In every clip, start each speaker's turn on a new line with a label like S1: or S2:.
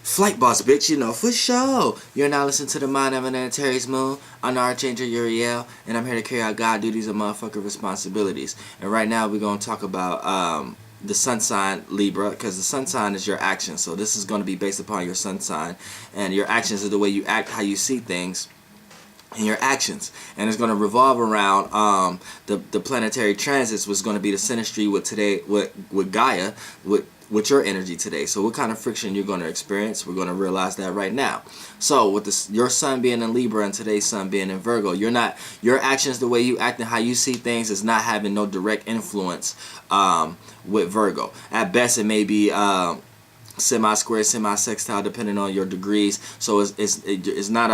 S1: Flight boss, bitch, you know, for sure. You're now listening to the Mind of an Antares Moon. I'm the Archangel Uriel, and I'm here to carry out God duties and motherfucking responsibilities. And right now we're going to talk about the sun sign Libra, because the sun sign is your actions. So this is going to be based upon your sun sign, and your actions are the way you act, how you see things, and your actions. And it's going to revolve around the planetary transits, was going to be the synastry with today, with Gaia, with your energy today. So what kind of friction you're going to experience, we're going to realize that right now. So with this, your sun being in Libra and today's sun being in Virgo, your actions, the way you act and how you see things, is not having no direct influence with Virgo. At best, it may be semi-square, semi-sextile, depending on your degrees. So it's not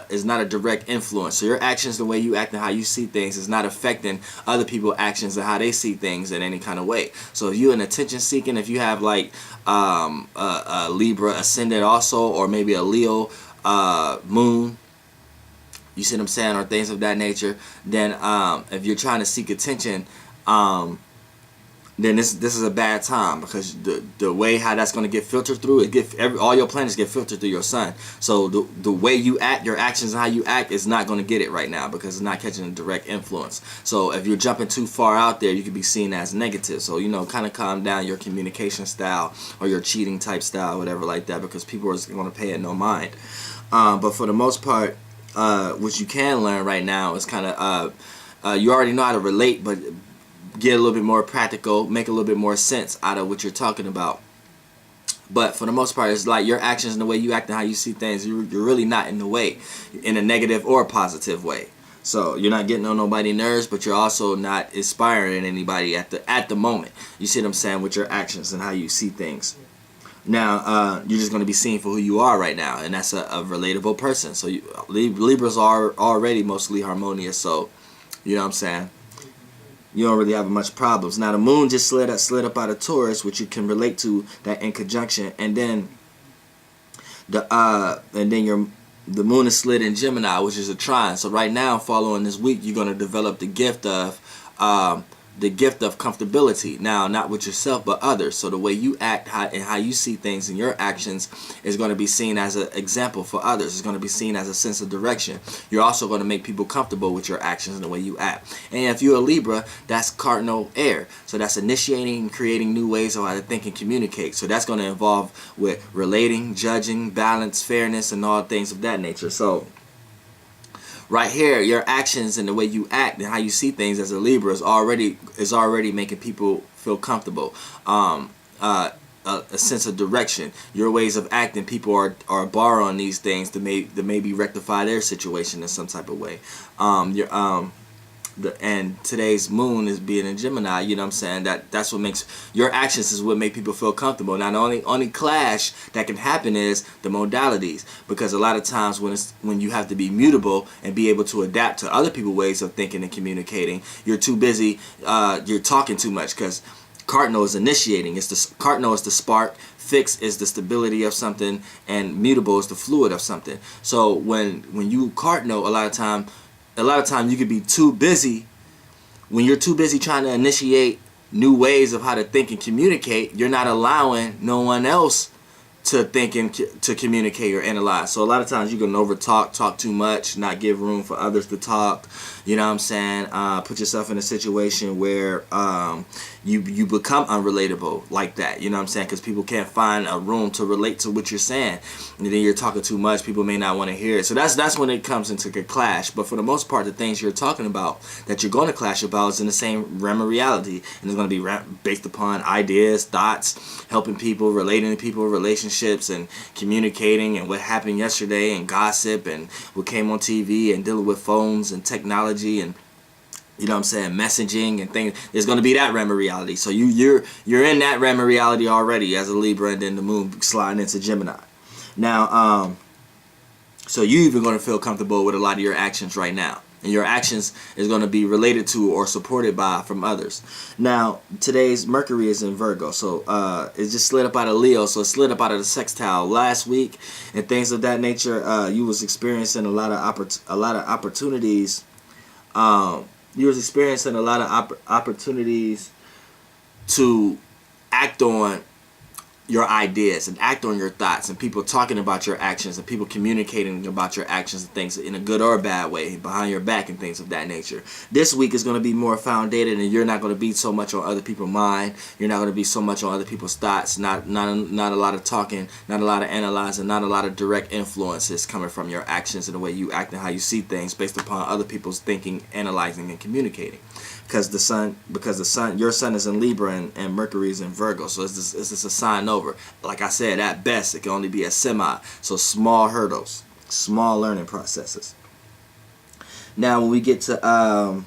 S1: a direct influence. So your actions, the way you act and how you see things, is not affecting other people's actions and how they see things in any kind of way. So if you're an attention seeking, if you have like a Libra ascendant also, or maybe a Leo moon, you see what I'm saying, or things of that nature, then if you're trying to seek attention, then this is a bad time, because the way how that's going to get filtered through, all your planets get filtered through your sun. So the way you act, your actions and how you act, is not going to get it right now, because it's not catching a direct influence. So if you're jumping too far out there, you could be seen as negative. So, you know, kind of calm down your communication style or your cheating type style, whatever like that, because people are going to pay it no mind. But for the most part, what you can learn right now is kind of you already know how to relate, but get a little bit more practical, make a little bit more sense out of what you're talking about. But for the most part, it's like your actions and the way you act and how you see things, you're really not in the way, in a negative or positive way. So you're not getting on nobody's nerves, but you're also not inspiring anybody at the moment. You see what I'm saying, with your actions and how you see things. Now, you're just going to be seen for who you are right now, and that's a relatable person. So Libras are already mostly harmonious, so you know what I'm saying, you don't really have much problems. Now the moon just slid up out of Taurus, which you can relate to that in conjunction, and then the moon is slid in Gemini, which is a trine. So right now, following this week, you're going to develop the gift of comfortability. Now, not with yourself, but others. So the way you act and how you see things and your actions is going to be seen as an example for others. It's going to be seen as a sense of direction. You're also going to make people comfortable with your actions and the way you act. And if you're a Libra, that's cardinal air. So that's initiating and creating new ways of how to think and communicate. So that's going to involve with relating, judging, balance, fairness, and all things of that nature. So right here, your actions and the way you act and how you see things as a Libra is already making people feel comfortable. A sense of direction. Your ways of acting, people are borrowing these things to maybe rectify their situation in some type of way. And today's moon is being in Gemini, you know what I'm saying, that's what makes your actions is what make people feel comfortable. Now the only clash that can happen is the modalities, because a lot of times when you have to be mutable and be able to adapt to other people's ways of thinking and communicating, you're too busy, you're talking too much, because cardinal is initiating. Cardinal is the spark, fixed is the stability of something, and mutable is the fluid of something. So when you cardinal, a lot of time you could be too busy. When you're too busy trying to initiate new ways of how to think and communicate, you're not allowing no one else to think and to communicate or analyze. So a lot of times you can talk too much, not give room for others to talk. You know what I'm saying? Put yourself in a situation where you become unrelatable like that. You know what I'm saying? Because people can't find a room to relate to what you're saying. And then you're talking too much. People may not want to hear it. So that's when it comes into a clash. But for the most part, the things you're talking about that you're going to clash about is in the same realm of reality. And it's going to be based upon ideas, thoughts, helping people, relating to people, relationships, and communicating, and what happened yesterday, and gossip, and what came on TV, and dealing with phones and technology, and you know what I'm saying, messaging and things. It's going to be that realm of reality. So you're in that realm of reality already as a Libra, and then the moon sliding into Gemini. Now, so you even going to feel comfortable with a lot of your actions right now. And your actions is going to be related to or supported by from others. Now, today's Mercury is in Virgo, so it just slid up out of Leo, so it slid up out of the sextile last week and things of that nature. You was experiencing a lot of opportunities. You was experiencing a lot of opportunities to act on your ideas and act on your thoughts, and people talking about your actions and people communicating about your actions and things in a good or a bad way behind your back and things of that nature. This week is going to be more founded, and you're not going to be so much on other people's mind. You're not going to be so much on other people's thoughts. Not a lot of talking, not a lot of analyzing, not a lot of direct influences coming from your actions and the way you act and how you see things based upon other people's thinking, analyzing, and communicating. Because your sun is in Libra and Mercury is in Virgo, so it's just a sign over. Like I said, at best it can only be a semi, so small hurdles, small learning processes. Now when we get to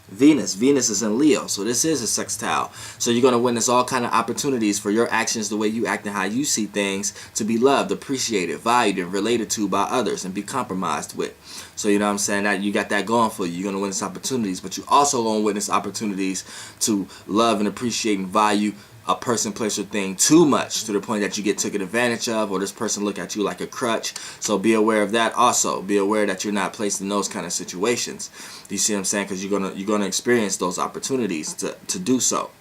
S1: Venus is in Leo, so this is a sextile. So you're going to witness all kind of opportunities for your actions, the way you act and how you see things, to be loved, appreciated, valued, and related to by others, and be compromised with. So you know what I'm saying, that you got that going for you. You're going to witness opportunities, but you also going to witness opportunities to love and appreciate and value a person, place, or thing too much, to the point that you get taken advantage of, or this person look at you like a crutch. So be aware of that. Also be aware that you're not placed in those kind of situations. You see what I'm saying? Because you're gonna experience those opportunities to do so.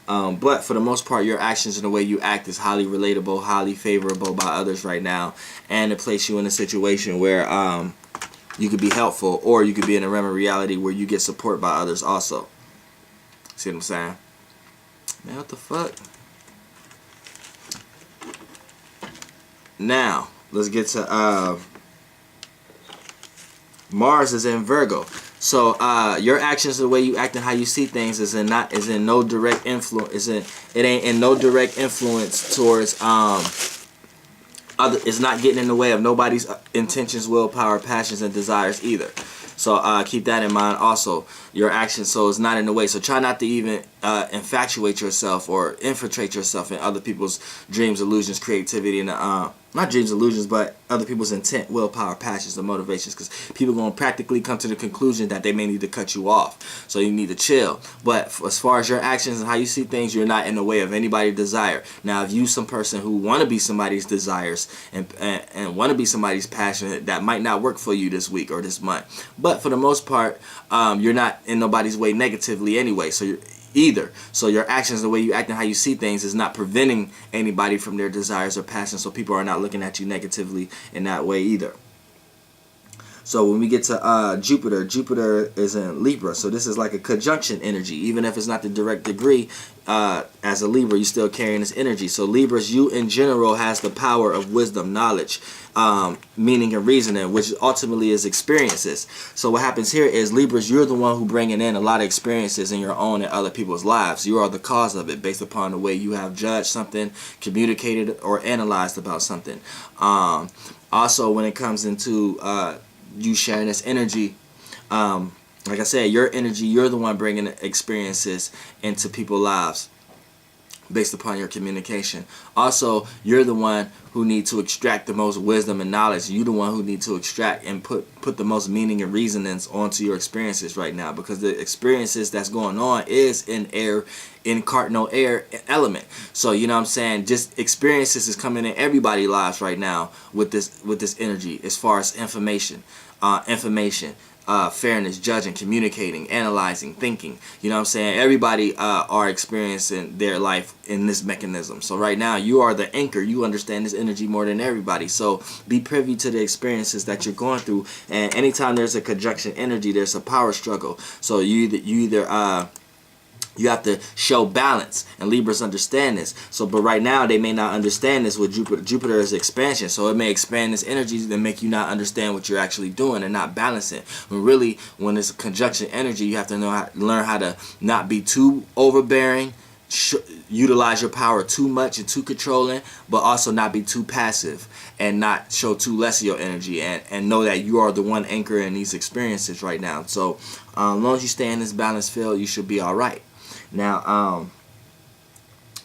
S1: But for the most part, your actions and the way you act is highly relatable, highly favorable by others right now, and it place you in a situation where you could be helpful, or you could be in a realm of reality where you get support by others also. See what I'm saying? Man, what the fuck? Now, let's get to Mars is in Virgo. So your actions, the way you act and how you see things is in no direct influence. It ain't in no direct influence towards it's not getting in the way of nobody's intentions, willpower, passions, and desires either. So keep that in mind also, your actions, so it's not in the way. So try not to even infatuate yourself or infiltrate yourself in other people's dreams, illusions, creativity, and not dreams, illusions, but other people's intent, willpower, passions, and motivations, because people are going to practically come to the conclusion that they may need to cut you off. So you need to chill. But as far as your actions and how you see things, you're not in the way of anybody's desire. Now, if you some person who want to be somebody's desires and want to be somebody's passion, that might not work for you this week or this month. But for the most part, you're not in nobody's way negatively anyway. So your actions, the way you act and how you see things, is not preventing anybody from their desires or passions, so people are not looking at you negatively in that way either. So when we get to Jupiter is in Libra, so this is like a conjunction energy. Even if it's not the direct degree, as a Libra, you're still carrying this energy. So Libras, you in general has the power of wisdom, knowledge, meaning and reasoning, which ultimately is experiences. So what happens here is, Libras, you're the one who bringing in a lot of experiences in your own and other people's lives. You are the cause of it based upon the way you have judged something, communicated, or analyzed about something. Also, when it comes into you sharing this energy, like I said, your energy, you're the one bringing experiences into people's lives based upon your communication. Also, you're the one who need to extract the most wisdom and knowledge. You're the one who need to extract and put the most meaning and reasonings onto your experiences right now, because the experiences that's going on is in air, in cardinal air element. So you know what I'm saying, just experiences is coming in everybody's lives right now with this energy, as far as information, fairness, judging, communicating, analyzing, thinking. You know what I'm saying? Everybody are experiencing their life in this mechanism. So right now, you are the anchor. You understand this energy more than everybody. So be privy to the experiences that you're going through. And anytime there's a conjunction energy, there's a power struggle. So you either you have to show balance, and Libras understand this. So, but right now they may not understand this with Jupiter. Jupiter is expansion, so it may expand this energy and make you not understand what you're actually doing and not balancing. When really, when it's a conjunction energy, you have to learn how to not be too overbearing, utilize your power too much and too controlling, but also not be too passive and not show too less of your energy, and know that you are the one anchor in these experiences right now. So, as long as you stay in this balanced field, you should be all right. Now,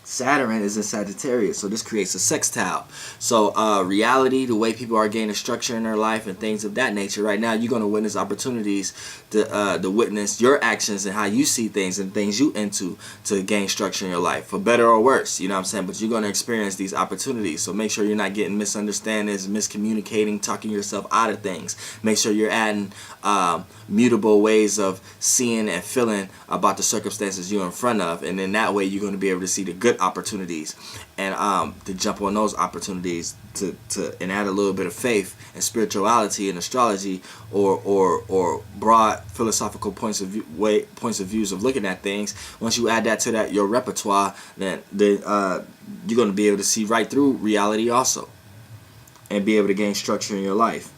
S1: Saturn is in Sagittarius, so this creates a sextile. So reality, the way people are gaining structure in their life and things of that nature, right now you're going to witness opportunities to witness your actions and how you see things and things you into to gain structure in your life, for better or worse, you know what I'm saying? But you're going to experience these opportunities, so make sure you're not getting misunderstandings, miscommunicating, talking yourself out of things. Make sure you're adding mutable ways of seeing and feeling about the circumstances you're in front of, and then that way you're going to be able to see the good opportunities, and to jump on those opportunities to and add a little bit of faith and spirituality and astrology, or broad philosophical points of views of looking at things. Once you add that to your repertoire, then you're going to be able to see right through reality also, and be able to gain structure in your life.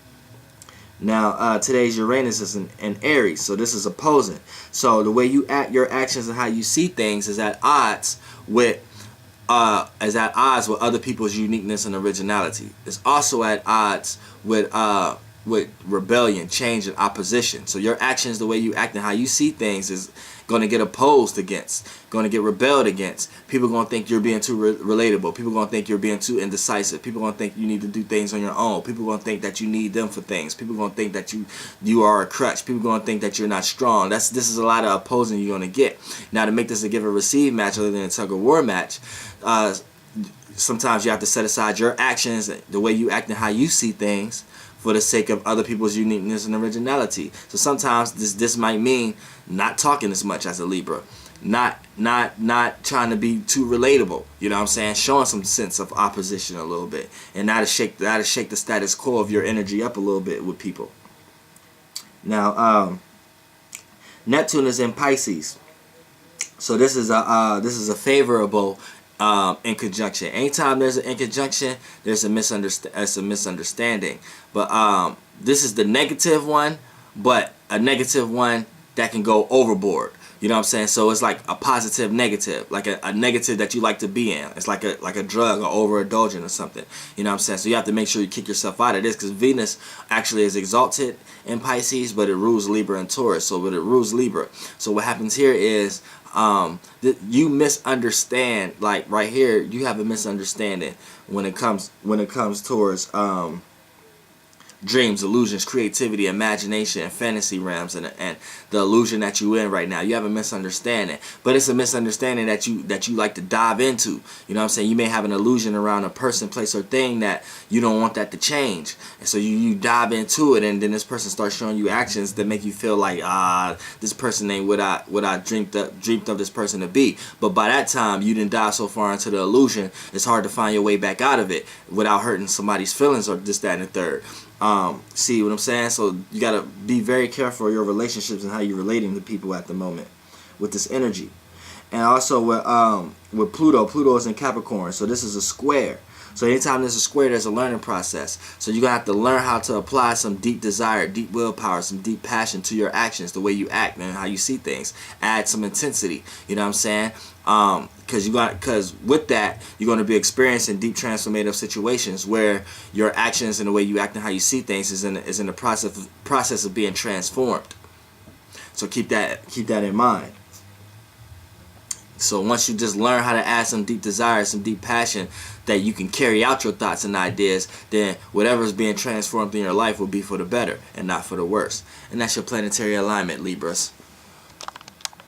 S1: Now, today's Uranus is in Aries, so this is opposing. So the way you act, your actions, and how you see things is at odds with other people's uniqueness and originality. It's also at odds with rebellion, change, and opposition. So your actions, the way you act and how you see things, is going to get opposed against, going to get rebelled against. People are going to think you're being too relatable. People are going to think you're being too indecisive. People are going to think you need to do things on your own. People are going to think that you need them for things. People are going to think that you are a crutch. People are going to think that you're not strong. This is a lot of opposing you're going to get. Now, to make this a give and receive match other than a tug of war match, sometimes you have to set aside your actions, the way you act and how you see things, for the sake of other people's uniqueness and originality. So sometimes this might mean not talking as much as a Libra, not trying to be too relatable. You know what I'm saying? Showing some sense of opposition a little bit, and that'll shake the status quo of your energy up a little bit with people. Now, Neptune is in Pisces, so this is a favorable in conjunction. Anytime there's an in conjunction, there's a misunderstanding. But this is the negative one, but a negative one that can go overboard. You know what I'm saying? So it's like a positive negative, like a negative that you like to be in. It's like a drug or overindulgent or something. You know what I'm saying? So you have to make sure you kick yourself out of this, because Venus actually is exalted in Pisces, but it rules Libra and Taurus. So but it rules Libra. So what happens here is you misunderstand. Like right here, you have a misunderstanding when it comes towards dreams, illusions, creativity, imagination, and fantasy realms, and the illusion that you in right now. You have a misunderstanding, but it's a misunderstanding that you like to dive into. You know what I'm saying? You may have an illusion around a person, place, or thing that you don't want that to change, and so you dive into it, and then this person starts showing you actions that make you feel like this person ain't what I dreamed of this person to be. But by that time, you didn't dive so far into the illusion, it's hard to find your way back out of it without hurting somebody's feelings or this, that, and the third. See what I'm saying? So you gotta be very careful of your relationships and how you're relating to people at the moment with this energy. And also with Pluto is in Capricorn, so this is a square. So anytime there's a square, there's a learning process. So you're going to have to learn how to apply some deep desire, deep willpower, some deep passion to your actions, the way you act and how you see things. Add some intensity, you know what I'm saying? Because with that, you're going to be experiencing deep transformative situations where your actions and the way you act and how you see things is in the process of being transformed. So keep that in mind. So once you just learn how to add some deep desire, some deep passion, that you can carry out your thoughts and ideas, then whatever's being transformed in your life will be for the better and not for the worse. And that's your planetary alignment, Libras.